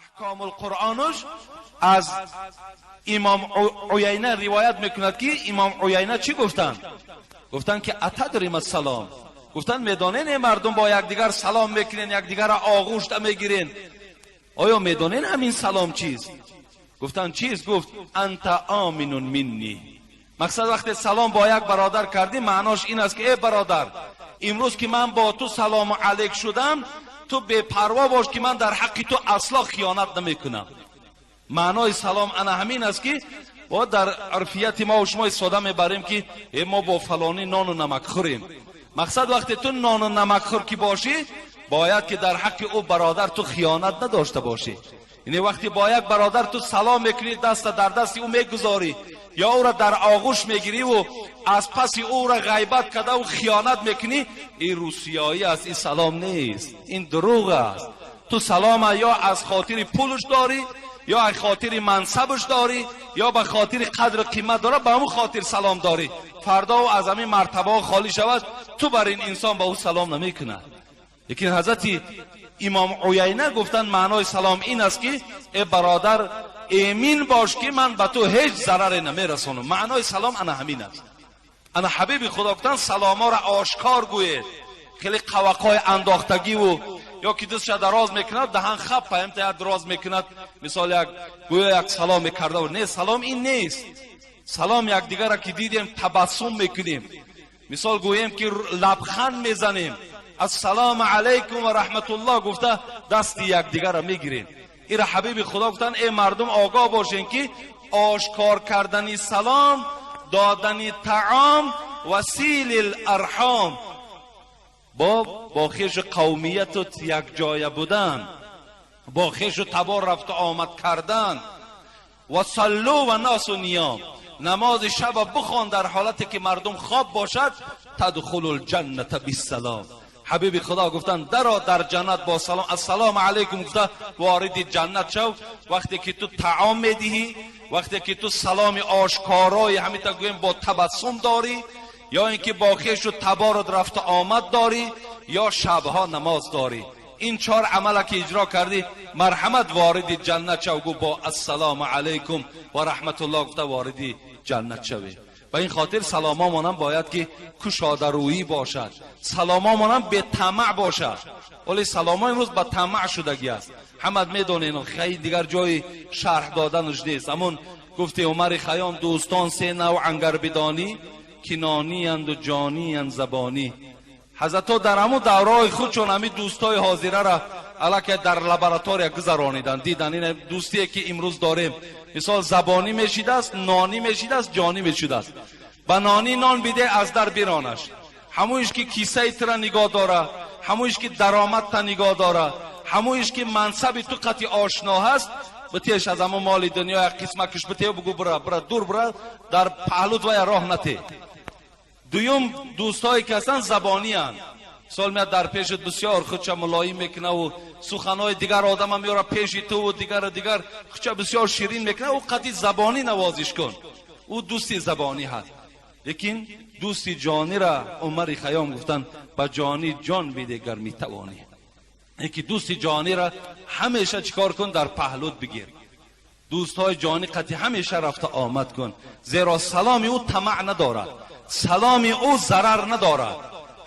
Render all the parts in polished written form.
احکام القرآنش از امام عیینه روایت میکند که امام عیینه چی گفتن؟ گفتن که اتدریم السلام، گفتن میدانین مردم با یکدیگر سلام میکنین، یکدیگر را آغوش میگیرین، آیا میدانین همین سلام چیست؟ گفتن چیست؟ گفت انت آمن منی. مقصد وقتی سلام با یک برادر کردی معناش این است که ای برادر، امروز که من با تو سلام علیک شدم تو بے پروا باش که من در حق تو اصلا خیانت نمیکنم. معنای سلام انا همین است که و در عرفیت ما و شما ساده میبریم که ما با فلانی نان و نمک خوریم. مقصد وقتی تو نان و نمک خور کی باشی باید که در حق او برادر تو خیانت نداشته باشی. یعنی وقتی با یک برادر تو سلام میکنی دست در دست او میگذاری یا او را در آغوش میگیری و از پس او را غیبت کرده و خیانت میکنی، این روسیایی است، این سلام نیست، این دروغ است. تو سلام یا از خاطر پولش داری یا از خاطر منصبش داری یا به خاطر قدر قیمت داره، به همون خاطر سلام داری. فردا و از همین مرتبه خالی شود تو بر این انسان به او سلام نمیکنه. لیکن حضرت امام عیینه گفتن معنای سلام این است که ای برادر امین باش که من به تو هیچ ضرر نمیرسونم. معنای سلام انا همین است. انا حبیب خدا گفتن سلام ها را آشکار گوید. خیلی قوقای انداختگی و یا که دستش دراز میکند دهن خب پیمت دراز میکند، مثال یک گویا یک سلام میکرده و نه، سلام این نیست. سلام یک دیگر را که دیدیم تبسم میکنیم، مثال گوییم که لبخند میزنیم، السلام علیکم و رحمت الله گفته دست یک دیگر را میگیریم. این را حبیب خدا گفتن ای مردم آگاه باشین که آشکار کردنی سلام، دادنی طعام، وسیل الارحام، با خیش قومیت و یک جای بودن، با خیش و تبار رفت و آمد کردن، و صلو و ناس و نیام، نماز شب بخوان در حالتی که مردم خواب باشد، تدخل الجنة بالسلام. حبیب خدا گفتن در جنت با سلام، السلام علیکم گفته وارد جنت شو. وقتی که تو طعام میدهی، وقتی که تو سلام آشکارای همین تا گویم با تبسم داری، یا اینکه با خیش و تبارد رفت آمد داری، یا شبها نماز داری، این چهار عمل که اجرا کردی مرحمت وارد جنت شو. گو با السلام علیکم و رحمت الله گفته وارد جنت شوی. و این خاطر سلامامون هم باید که کشاده رویی باشد، سلامامون هم به طمع باشد. ولی سلاما امروز به طمع شدگی است. همت میدونین خیلی دیگر جای شرح دادنش نیست. همون گفته عمر خیام دوستان سه نوع انگر بدانی، کنانی اند و جانی اند زبانی. حضرت ها در همون دورای خود چون همین دوستای حاضره را علاکه در لابراتوار گذرانیدن، دیدن این دوستی که امروز داریم، مثال زبانی میشیده است، نانی میشیده است، جانی میشیده است. با نانی نان بیده از در بیرانش، همونش که کیسه تر نگاه داره، همونش که درآمد تا نگاه داره، همونش که منصب تو قطعی آشنا هست، بتیش از همون مال دنیا یک قسمت کش بتیه بگو برا دور برا، در پهلوت و راه نته. دویم دوستایی که هستن زبانی هستند، سال میاد در پیشت بسیار خودشا ملایم میکنه و سخنهای دیگر آدم هم میاره پیش تو و دیگر خودشا بسیار شیرین میکنه، او قطعی زبانی نوازش کن، او دوستی زبانی هست. لیکن دوستی جانی را عمر خیام گفتن با جانی جان بیده گر میتوانی. یکی دوستی جانی را همیشه چیکار کن؟ در پهلوت بگیر. دوستای جانی قطعی همیشه رفت آمد کن، زیرا سلام او طمع ندارد، سلام او ضرر ندارد،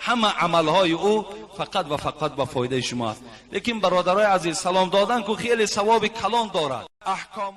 همه عملهای او فقط و فقط به فایده شما است. لیکن برادرای عزیز سلام دادن که خیلی ثواب کلان دارد. احکام